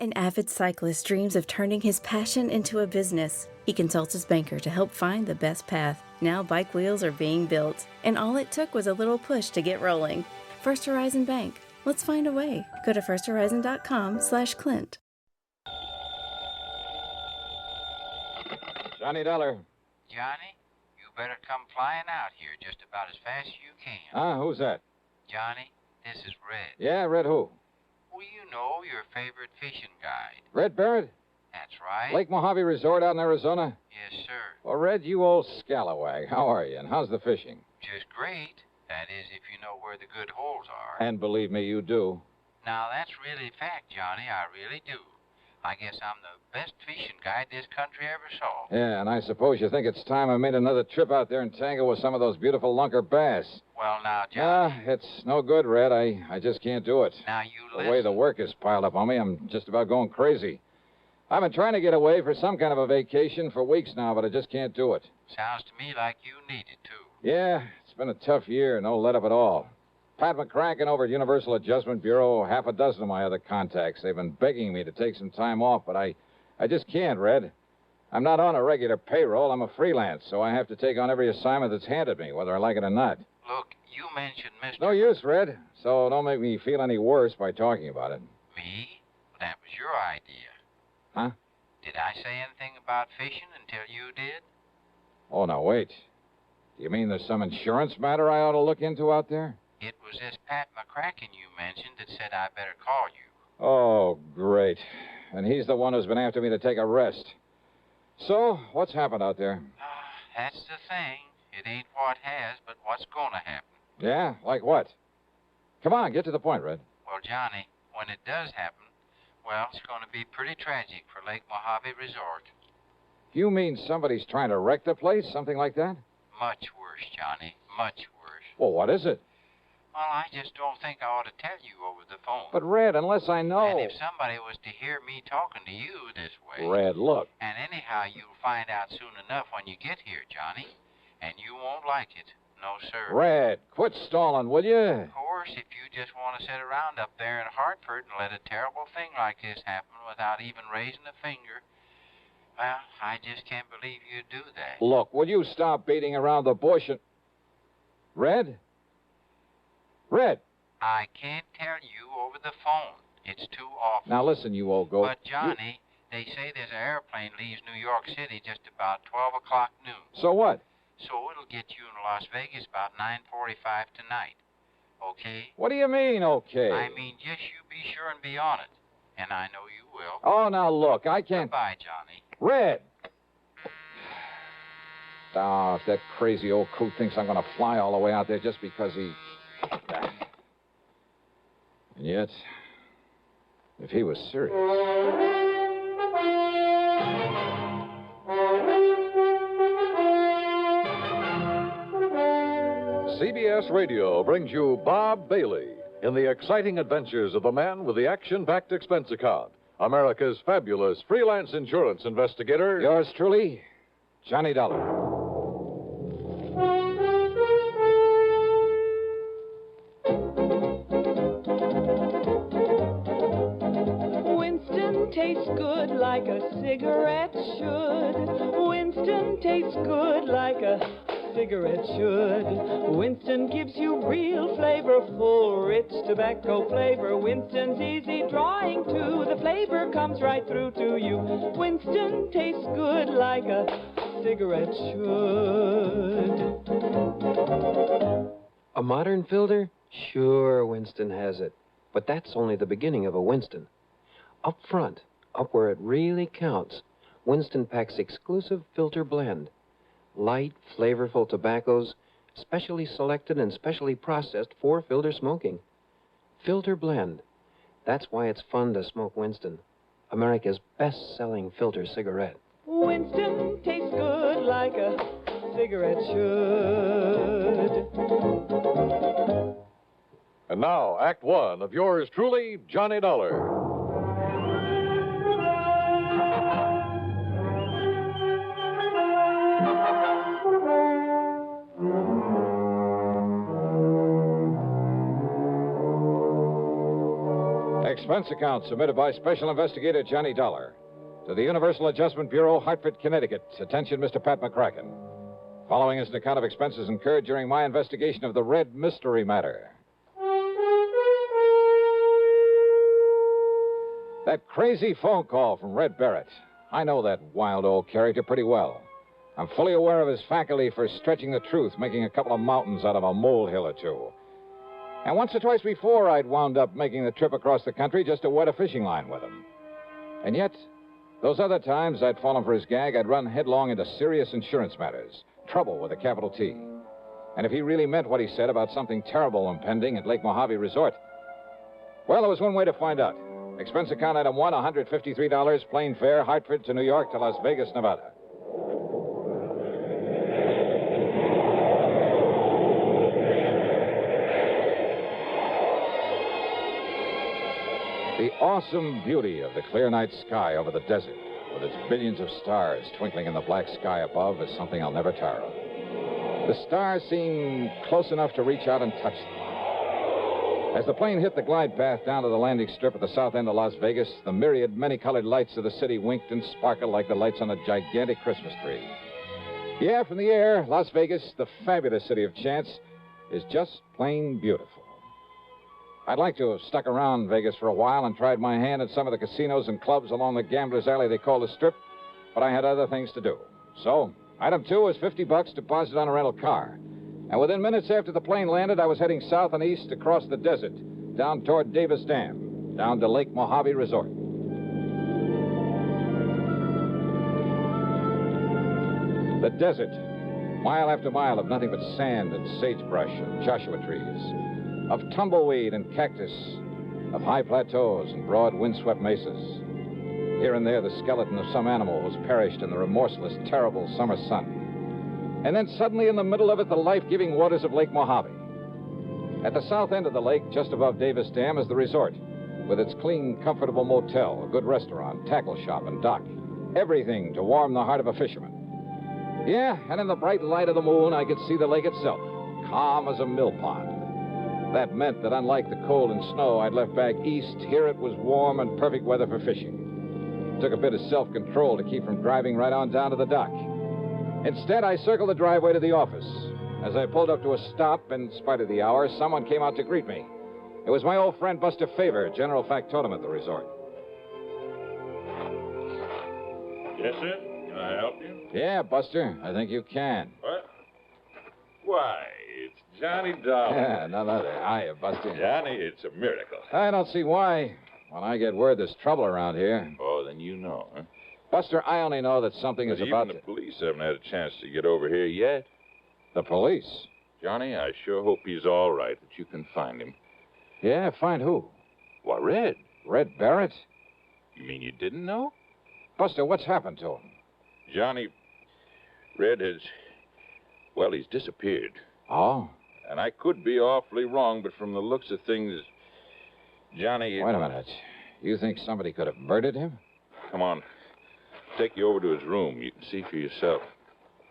An avid cyclist dreams of turning his passion into a business. He consults his banker to help find the best path. Now bike wheels are being built, and all it took was a little push to get rolling. First Horizon Bank. Let's find a way. Go to firsthorizon.com/Clint. Johnny Dollar. Johnny, you better come flying out here just about as fast as you can. Who's that? Johnny, this is Red. Yeah, Red who? Well, you know, your favorite fishing guide. Red Barrett? That's right. Lake Mojave Resort out in Arizona? Yes, sir. Well, Red, you old scalawag. How are you, and how's the fishing? Just great. That is, if you know where the good holes are. And believe me, you do. Now, that's really fact, Johnny. I really do. I guess I'm the best fishing guide this country ever saw. Yeah, and I suppose you think it's time I made another trip out there and tangle with some of those beautiful lunker bass. Well, now, Johnny. It's no good, Red. I just can't do it. Now, you The listen. way the work is piled up on me, I'm just about going crazy. I've been trying to get away for some kind of a vacation for weeks now, but I just can't do it. Sounds to me like you need it, too. Yeah, it's been a tough year, no let up at all. Pat McCracken over at Universal Adjustment Bureau, half a dozen of my other contacts. They've been begging me to take some time off, but I just can't, Red. I'm not on a regular payroll. I'm a freelance, so I have to take on every assignment that's handed me, whether I like it or not. Look, you mentioned Mr. No use, Red, so don't make me feel any worse by talking about it. Me? That was your idea. Huh? Did I say anything about fishing until you did? Oh, now, wait. Do you mean there's some insurance matter I ought to look into out there? It was this Pat McCracken you mentioned that said I better call you. Oh, great. And he's the one who's been after me to take a rest. So, what's happened out there? That's the thing. It ain't what has, but what's gonna happen. Yeah? Like what? Come on, get to the point, Red. Well, Johnny, when it does happen, well, it's gonna be pretty tragic for Lake Mojave Resort. You mean somebody's trying to wreck the place? Something like that? Much worse, Johnny. Much worse. Well, what is it? Well, I just don't think I ought to tell you over the phone. But, Red, unless I know... And if somebody was to hear me talking to you this way... Red, look. And anyhow, you'll find out soon enough when you get here, Johnny. And you won't like it. No, sir. Red, quit stalling, will you? Of course, if you just want to sit around up there in Hartford and let a terrible thing like this happen without even raising a finger... Well, I just can't believe you'd do that. Look, will you stop beating around the bush and... Red? Red! I can't tell you over the phone. It's too awful. Now listen, you old goat. But, Johnny, they say there's an airplane leaves New York City just about 12 o'clock noon. So what? So it'll get you in Las Vegas about 9:45 tonight. Okay? What do you mean, okay? I mean, just you be sure and be on it. And I know you will. Oh, now look, I can't... Goodbye, Johnny. Red! Oh, if that crazy old coot thinks I'm going to fly all the way out there just because he... And yet, if he was serious... CBS Radio brings you Bob Bailey in the exciting adventures of the man with the action-packed expense account, America's fabulous freelance insurance investigator. Yours truly, Johnny Dollar. Winston tastes good like a cigarette should. Winston tastes good like a cigarette should. Winston gives you real flavorful, rich tobacco flavor. Winston's easy drawing too. The flavor comes right through to you. Winston tastes good like a cigarette should. A modern filter? Sure, Winston has it. But that's only the beginning of a Winston. Up front, up where it really counts, Winston packs exclusive filter blend. Light, flavorful tobaccos, specially selected and specially processed for filter smoking. Filter blend. That's why it's fun to smoke Winston, America's best-selling filter cigarette. Winston tastes good like a cigarette should. And now, Act One of yours truly, Johnny Dollar. Expense account submitted by Special Investigator Johnny Dollar to the Universal Adjustment Bureau, Hartford, Connecticut. Attention, Mr. Pat McCracken. Following is an account of expenses incurred during my investigation of the Red Mystery Matter. That crazy phone call from Red Barrett. I know that wild old character pretty well. I'm fully aware of his faculty for stretching the truth, making a couple of mountains out of a molehill or two. And once or twice before, I'd wound up making the trip across the country just to wet a fishing line with him. And yet, those other times I'd fallen for his gag, I'd run headlong into serious insurance matters. Trouble with a capital T. And if he really meant what he said about something terrible impending at Lake Mojave Resort, well, there was one way to find out. Expense account item 1, $153, plane fare, Hartford to New York to Las Vegas, Nevada. The awesome beauty of the clear night sky over the desert, with its billions of stars twinkling in the black sky above, is something I'll never tire of. The stars seem close enough to reach out and touch them. As the plane hit the glide path down to the landing strip at the south end of Las Vegas, the myriad, many-colored lights of the city winked and sparkled like the lights on a gigantic Christmas tree. Yeah, from the air, Las Vegas, the fabulous city of chance, is just plain beautiful. I'd like to have stuck around Vegas for a while and tried my hand at some of the casinos and clubs along the gambler's alley they call the Strip, but I had other things to do. So, item 2 was $50 deposited on a rental car. And within minutes after the plane landed, I was heading south and east across the desert, down toward Davis Dam, down to Lake Mojave Resort. The desert, mile after mile of nothing but sand and sagebrush and Joshua trees, of tumbleweed and cactus, of high plateaus and broad windswept mesas. Here and there, the skeleton of some animal was perished in the remorseless, terrible summer sun. And then suddenly in the middle of it, the life-giving waters of Lake Mojave. At the south end of the lake, just above Davis Dam, is the resort, with its clean, comfortable motel, a good restaurant, tackle shop, and dock. Everything to warm the heart of a fisherman. Yeah, and in the bright light of the moon, I could see the lake itself, calm as a mill pond. That meant that unlike the cold and snow I'd left back east, here it was warm and perfect weather for fishing. It took a bit of self-control to keep from driving right on down to the dock. Instead, I circled the driveway to the office. As I pulled up to a stop, in spite of the hour, someone came out to greet me. It was my old friend Buster Favor, general factotum at the resort. Yes, sir? Can I help you? Yeah, Buster, I think you can. What? Why, it's Johnny Dollar. Yeah, none other. Hiya, Buster. Johnny, it's a miracle. I don't see why. When I get word there's trouble around here. Oh, then you know, huh? Buster, I only know that something is But about even to... the police haven't had a chance to get over here yet. The police? Johnny, I sure hope he's all right, that you can find him. Yeah, find who? Why, Red. Red Barrett? You mean you didn't know? Buster, what's happened to him? Johnny, Red has... Well, he's disappeared. Oh? And I could be awfully wrong, but from the looks of things, Johnny... Wait a minute. You think somebody could have murdered him? Come on. Take you over to his room. You can see for yourself.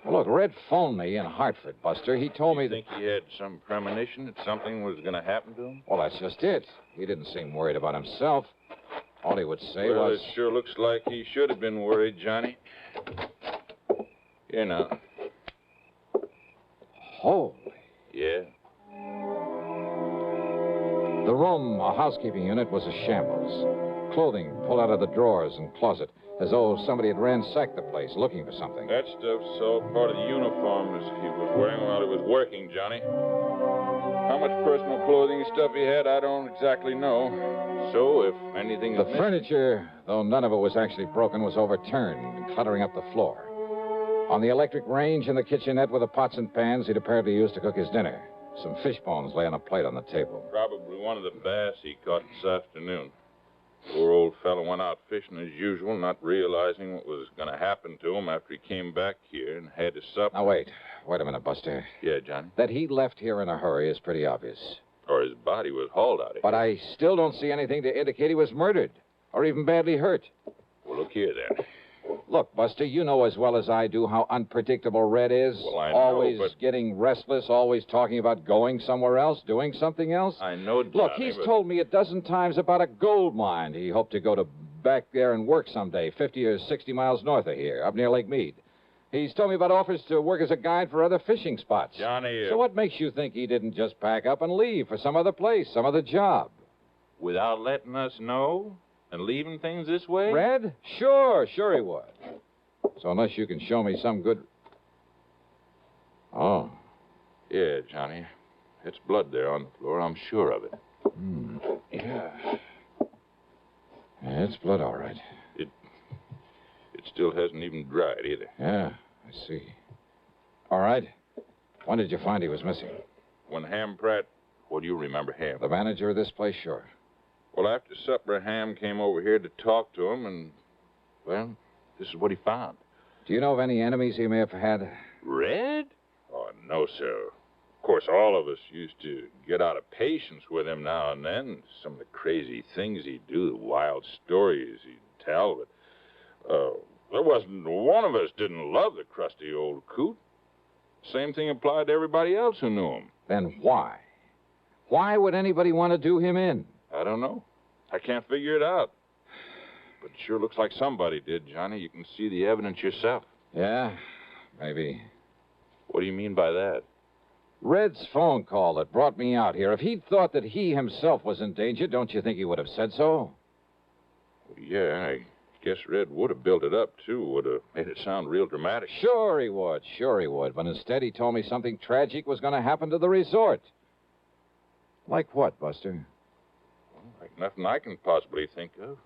Well, look, Red phoned me in Hartford, Buster. He told me You think he had some premonition that something was going to happen to him? Well, that's just it. He didn't seem worried about himself. All he would say Well, was... it sure looks like he should have been worried, Johnny. Here now. Holy. Yeah. The room, a housekeeping unit, was a shambles. Clothing pulled out of the drawers and closet, as though somebody had ransacked the place looking for something. That stuff's all part of the uniform as he was wearing while he was working, Johnny. How much personal clothing stuff he had, I don't exactly know. So, if anything... The furniture, though none of it was actually broken, was overturned, cluttering up the floor. On the electric range in the kitchenette were the pots and pans he'd apparently used to cook his dinner. Some fish bones lay on a plate on the table. Probably one of the bass he caught this afternoon. Poor old fellow went out fishing as usual, not realizing what was going to happen to him after he came back here and had his supper. Now, wait a minute, Buster. Yeah, Johnny? That he left here in a hurry is pretty obvious. Or his body was hauled out of here. But I still don't see anything to indicate he was murdered, or even badly hurt. Well, look here, then. Look, Buster, you know as well as I do how unpredictable Red is. Well, I know, always but- getting restless, always talking about going somewhere else, doing something else. I know, Johnny, Look, he's but- told me a dozen times about a gold mine he hoped to go to back there and work someday, 50 or 60 miles north of here, up near Lake Mead. He's told me about offers to work as a guide for other fishing spots. Johnny, So what makes you think he didn't just pack up and leave for some other place, some other job? without letting us know and leaving things this way? Red? Sure he would. So unless you can show me some good... Oh. Yeah, Johnny. It's blood there on the floor. I'm sure of it. Yeah, it's blood, all right. It still hasn't even dried either. Yeah, I see. All right. When did you find he was missing? When Ham Pratt... Well, you remember Ham. The manager of this place? Sure. Well, after supper, Ham came over here to talk to him, and, well, this is what he found. Do you know of any enemies he may have had? Red? Oh, no, sir. Of course, all of us used to get out of patience with him now and then. Some of the crazy things he'd do, the wild stories he'd tell, but there wasn't one of us didn't love the crusty old coot. Same thing applied to everybody else who knew him. Then why? Why would anybody want to do him in? I don't know. I can't figure it out. But it sure looks like somebody did, Johnny. You can see the evidence yourself. Yeah, maybe. What do you mean by that? Red's phone call that brought me out here. If he'd thought that he himself was in danger, don't you think he would have said so? Well, yeah, I guess Red would have built it up, too. Would have made it sound real dramatic. Sure he would. But instead he told me something tragic was going to happen to the resort. Like what, Buster? Well, like nothing I can possibly think of.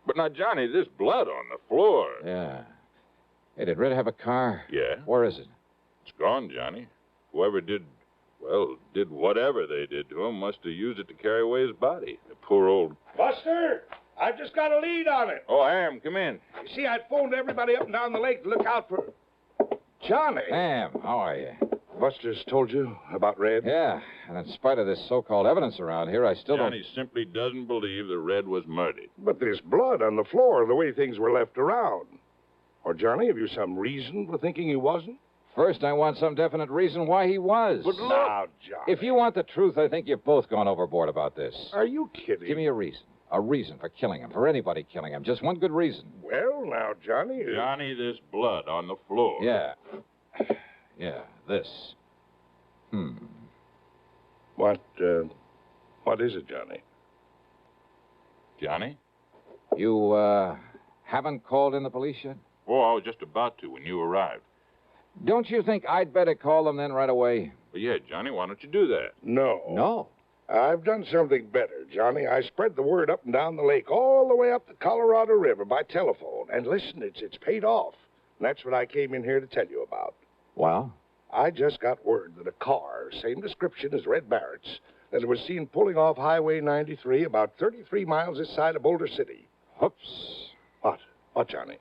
But now, Johnny, this blood on the floor. Yeah. Hey, did Red have a car? Yeah. Where is it? It's gone, Johnny. Whoever did whatever they did to him must have used it to carry away his body. The poor old... Buster, I've just got a lead on it. Oh, Ham, come in. You see, I phoned everybody up and down the lake to look out for... Johnny. Ham, how are you? Buster's told you about Red? Yeah, and in spite of this so-called evidence around here, I still Johnny simply doesn't believe that Red was murdered. But there's blood on the floor, the way things were left around. Or, Johnny, have you some reason for thinking he wasn't? First, I want some definite reason why he was. But look... Now, Johnny. If you want the truth, I think you've both gone overboard about this. Are you kidding? Give me a reason. A reason for killing him, for anybody killing him. Just one good reason. Well, now, Johnny... Johnny, this blood on the floor. Yeah. Yeah, this. What is it, Johnny? Johnny? You, haven't called in the police yet? Oh, I was just about to when you arrived. Don't you think I'd better call them then right away? Well, yeah, Johnny, why don't you do that? No. No. I've done something better, Johnny. I spread the word up and down the lake, all the way up the Colorado River by telephone. And listen, it's paid off. And that's what I came in here to tell you about. Well? I just got word that a car, same description as Red Barrett's, that was seen pulling off Highway 93 about 33 miles this side of Boulder City. Whoops. What? What, Johnny?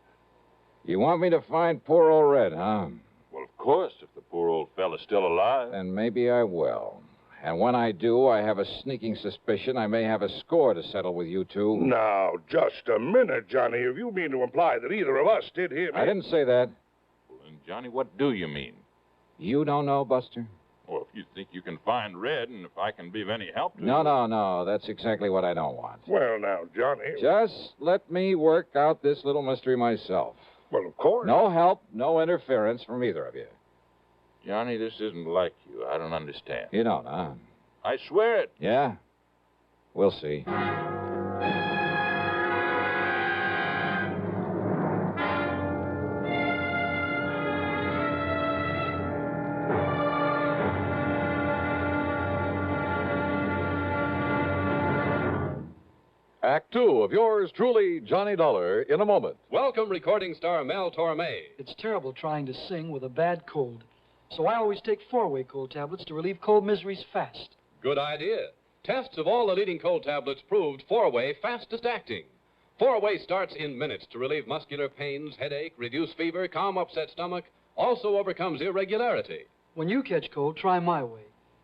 You want me to find poor old Red, huh? Well, of course, if the poor old fella's still alive. Then maybe I will. And when I do, I have a sneaking suspicion I may have a score to settle with you two. Now, just a minute, Johnny. If you mean to imply that either of us did him... I didn't say that. Well, then, Johnny, what do you mean? You don't know, Buster? Well, if you think you can find Red, and if I can be of any help to you... No. That's exactly what I don't want. Well, now, Johnny... Just let me work out this little mystery myself. Well, of course. No help, no interference from either of you. Johnny, this isn't like you. I don't understand. You don't, huh? I swear it. Yeah? We'll see. Act two of yours truly, Johnny Dollar, in a moment. Welcome, recording star Mel Torme. It's terrible trying to sing with a bad cold. So I always take 4-way cold tablets to relieve cold miseries fast. Good idea. Tests of all the leading cold tablets proved 4-way fastest acting. 4-way starts in minutes to relieve muscular pains, headache, reduce fever, calm upset stomach, also overcomes irregularity. When you catch cold, try my way.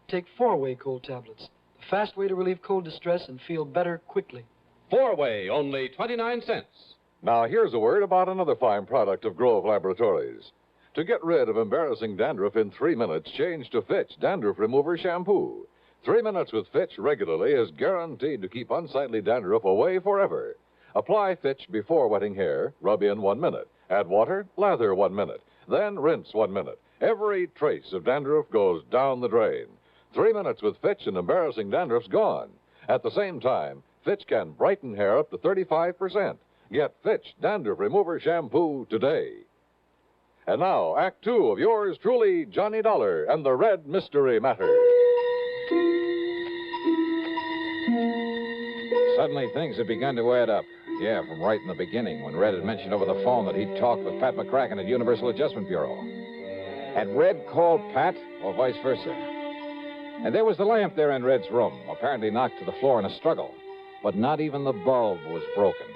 Take 4-way cold tablets. The fast way to relieve cold distress and feel better quickly. 4-way, only 29 cents. Now, here's a word about another fine product of Grove Laboratories. To get rid of embarrassing dandruff in 3 minutes, change to Fitch Dandruff Remover Shampoo. 3 minutes with Fitch regularly is guaranteed to keep unsightly dandruff away forever. Apply Fitch before wetting hair, rub in 1 minute. Add water, lather 1 minute. Then rinse 1 minute. Every trace of dandruff goes down the drain. 3 minutes with Fitch and embarrassing dandruff's gone. At the same time, Fitch can brighten hair up to 35%. Get Fitch Dandruff Remover Shampoo today. And now, Act Two of yours truly, Johnny Dollar and the Red Mystery Matter. Suddenly, things had begun to add up. Yeah, from right in the beginning, when Red had mentioned over the phone that he'd talked with Pat McCracken at Universal Adjustment Bureau. Had Red called Pat, or vice versa? And there was the lamp there in Red's room, apparently knocked to the floor in a struggle. But not even the bulb was broken.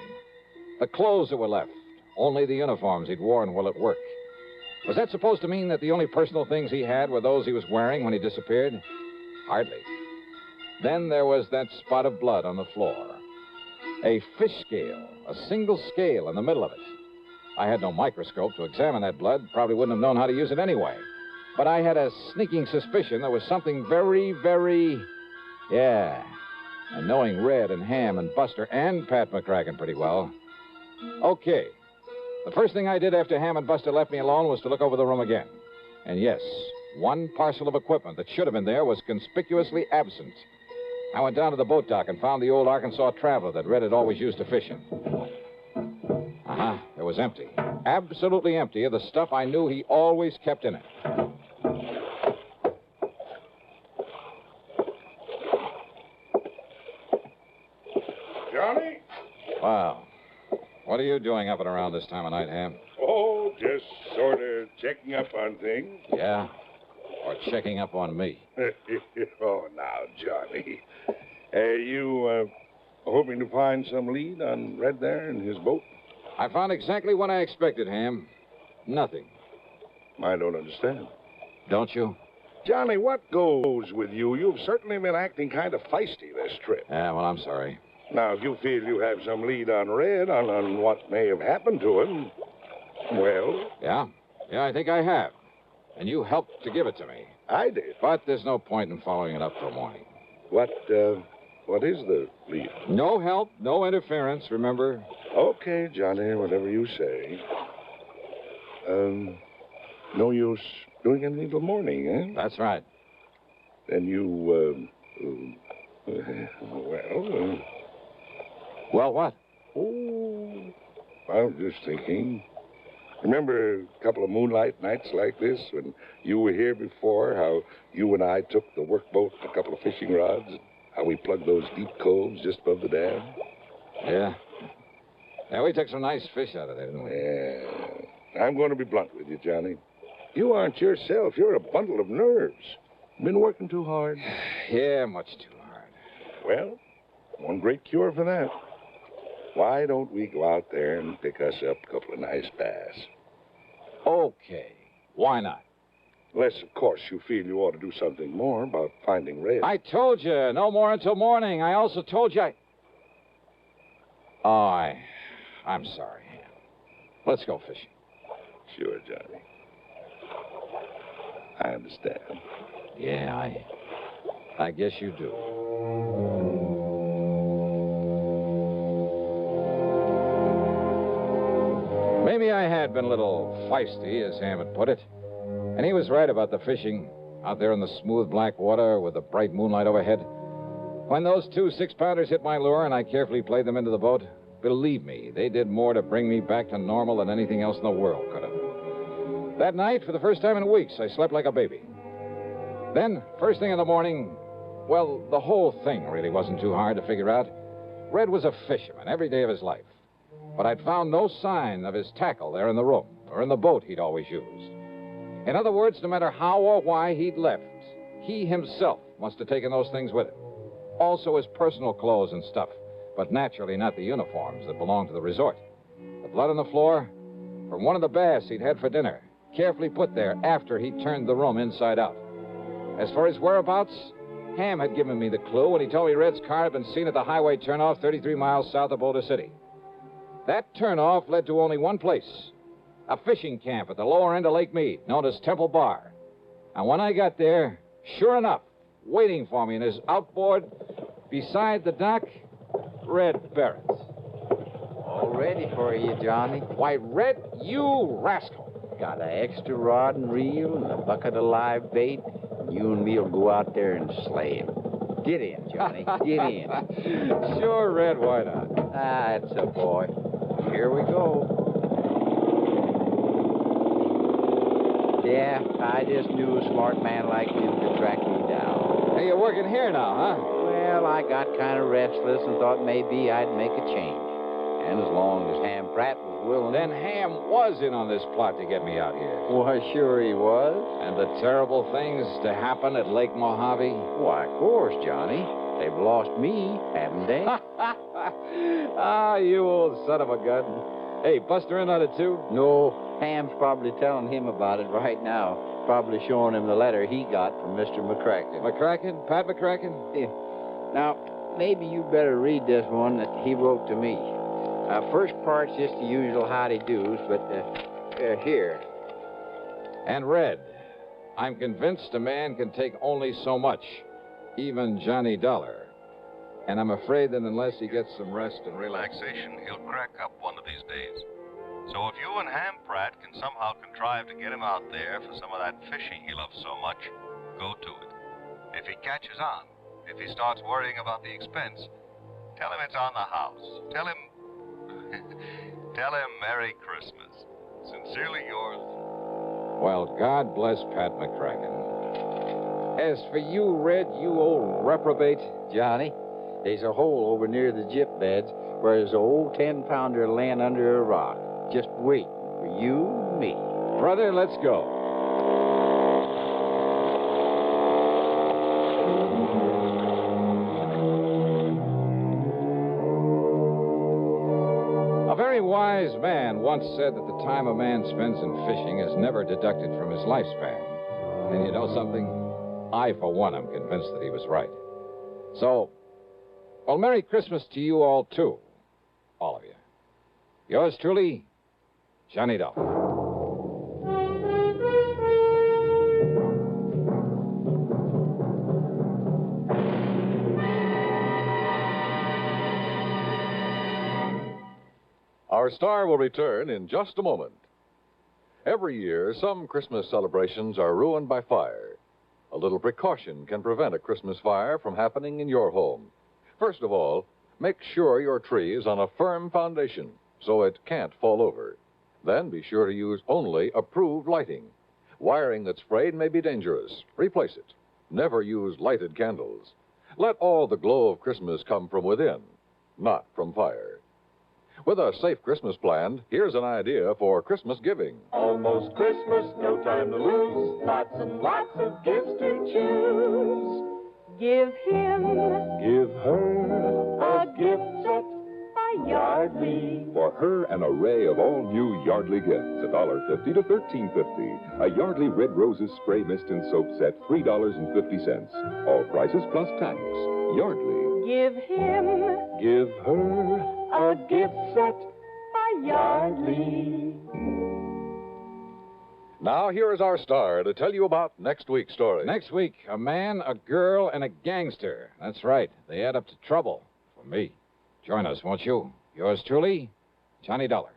The clothes that were left, only the uniforms he'd worn while at work. Was that supposed to mean that the only personal things he had were those he was wearing when he disappeared? Hardly. Then there was that spot of blood on the floor. A fish scale, a single scale in the middle of it. I had no microscope to examine that blood, probably wouldn't have known how to use it anyway. But I had a sneaking suspicion there was something very... Yeah. And knowing Red and Ham and Buster and Pat McCracken pretty well. Okay. The first thing I did after Ham and Buster left me alone was to look over the room again. And yes, one parcel of equipment that should have been there was conspicuously absent. I went down to the boat dock and found the old Arkansas Traveler that Red had always used to fish in. It was empty. Absolutely empty of the stuff I knew he always kept in it. Johnny? Wow. What are you doing up and around this time of night, Ham? Oh, just sort of checking up on things. Yeah? Or checking up on me? Oh, now, Johnny. You hoping to find some lead on Red there and his boat? I found exactly what I expected, Ham. Nothing. I don't understand. Don't you? Johnny, what goes with you? You've certainly been acting kind of feisty this trip. Yeah, well, I'm sorry. Now, if you feel you have some lead on Red, on what may have happened to him, well... Yeah, I think I have. And you helped to give it to me. I did. But there's no point in following it up till morning. What is the lead? No help, no interference, remember? Okay, Johnny, whatever you say. No use doing anything till morning, eh? That's right. Then you, Well, what? Oh, I was just thinking. Remember a couple of moonlight nights like this when you were here before, how you and I took the workboat and a couple of fishing rods, how we plugged those deep coves just above the dam? Yeah. Yeah, we took some nice fish out of there, didn't we? Yeah. I'm going to be blunt with you, Johnny. You aren't yourself. You're a bundle of nerves. Been working too hard? Yeah, much too hard. Well, one great cure for that. Why don't we go out there and pick us up a couple of nice bass? Okay. Why not? Unless, of course, you feel you ought to do something more about finding Red. I told you, no more until morning. I also told you I'm sorry. Let's go fishing. Sure, Johnny. I understand. Yeah, I guess you do. Maybe I had been a little feisty, as Ham had put it. And he was right about the fishing. Out there in the smooth black water with the bright moonlight overhead. When those 2 6-pounders hit my lure and I carefully played them into the boat, believe me, they did more to bring me back to normal than anything else in the world could have. That night, for the first time in weeks, I slept like a baby. Then, first thing in the morning, well, the whole thing really wasn't too hard to figure out. Red was a fisherman every day of his life. But I'd found no sign of his tackle there in the room or in the boat he'd always used. In other words, no matter how or why he'd left, he himself must have taken those things with him. Also his personal clothes and stuff, but naturally not the uniforms that belonged to the resort. The blood on the floor from one of the bass he'd had for dinner, carefully put there after he turned the room inside out. As for his whereabouts, Ham had given me the clue when he told me Red's car had been seen at the highway turnoff 33 miles south of Boulder City. That turnoff led to only one place, a fishing camp at the lower end of Lake Mead, known as Temple Bar. And when I got there, sure enough, waiting for me in his outboard beside the dock, Red Barrett. All ready for you, Johnny. Why, Red, you rascal. Got an extra rod and reel and a bucket of live bait. You and me'll go out there and slay him. Get in, Johnny. Get in. Sure, Red, why not? Ah, that's a boy. Here we go. Yeah, I just knew a smart man like him could track me down. Hey, you're working here now, huh? Well, I got kind of restless and thought maybe I'd make a change. And as long as Ham Pratt was willing... Then Ham was in on this plot to get me out here. Why, sure he was. And the terrible things to happen at Lake Mojave? Why, of course, Johnny. They've lost me, haven't they? Ah, you old son of a gun. Hey, Buster in on it, too? No, Ham's probably telling him about it right now. Probably showing him the letter he got from Mr. McCracken. McCracken? Pat McCracken? Yeah. Now, maybe you better read this one that he wrote to me. First part's just the usual howdy-do's, but here. And Red, I'm convinced a man can take only so much, even Johnny Dollar. And I'm afraid that unless he gets some rest and relaxation, he'll crack up one of these days. So if you and Ham Pratt can somehow contrive to get him out there for some of that fishing he loves so much, go to it. If he catches on, if he starts worrying about the expense, tell him it's on the house. Tell him Merry Christmas. Sincerely yours. Well, God bless Pat McCracken. As for you, Red, you old reprobate... Johnny, there's a hole over near the gyp beds where there's an old 10-pounder laying under a rock, just waiting for you and me. Brother, let's go. A very wise man once said that the time a man spends in fishing is never deducted from his lifespan. And you know something? I, for one, am convinced that he was right. So, well, Merry Christmas to you all, too. All of you. Yours truly, Johnny Dollar. Our star will return in just a moment. Every year, some Christmas celebrations are ruined by fire. A little precaution can prevent a Christmas fire from happening in your home. First of all, make sure your tree is on a firm foundation so it can't fall over. Then be sure to use only approved lighting. Wiring that's frayed may be dangerous. Replace it. Never use lighted candles. Let all the glow of Christmas come from within, not from fire. With a safe Christmas plan, here's an idea for Christmas giving. Almost Christmas, no time to lose. Lots and lots of gifts to choose. Give him, give her a gift set by Yardley. For her, an array of all new Yardley gifts, $1.50 to $13.50. A Yardley Red Roses spray mist and soap set, $3.50. All prices plus tax. Yardley. Give him, give her a gift set by Yardley. Now, here is our star to tell you about next week's story. Next week, a man, a girl, and a gangster. That's right. They add up to trouble for me. Join us, won't you? Yours truly, Johnny Dollar.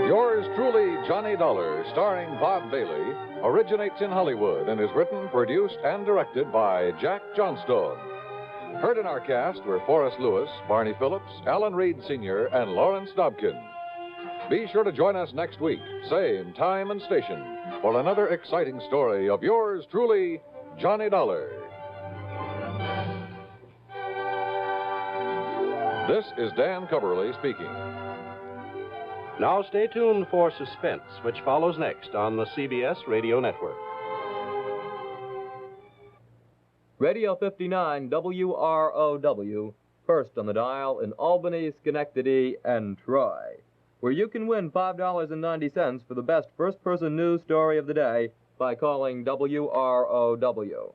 Yours truly, Johnny Dollar, starring Bob Bailey, originates in Hollywood and is written, produced, and directed by Jack Johnstone. Heard in our cast were Forrest Lewis, Barney Phillips, Alan Reed Sr., and Lawrence Dobkin. Be sure to join us next week, same time and station, for another exciting story of yours truly, Johnny Dollar. This is Dan Coverly speaking. Now stay tuned for Suspense, which follows next on the CBS Radio Network. Radio 59 WROW, first on the dial in Albany, Schenectady, and Troy. where you can win $5.90 for the best first-person news story of the day by calling WROW.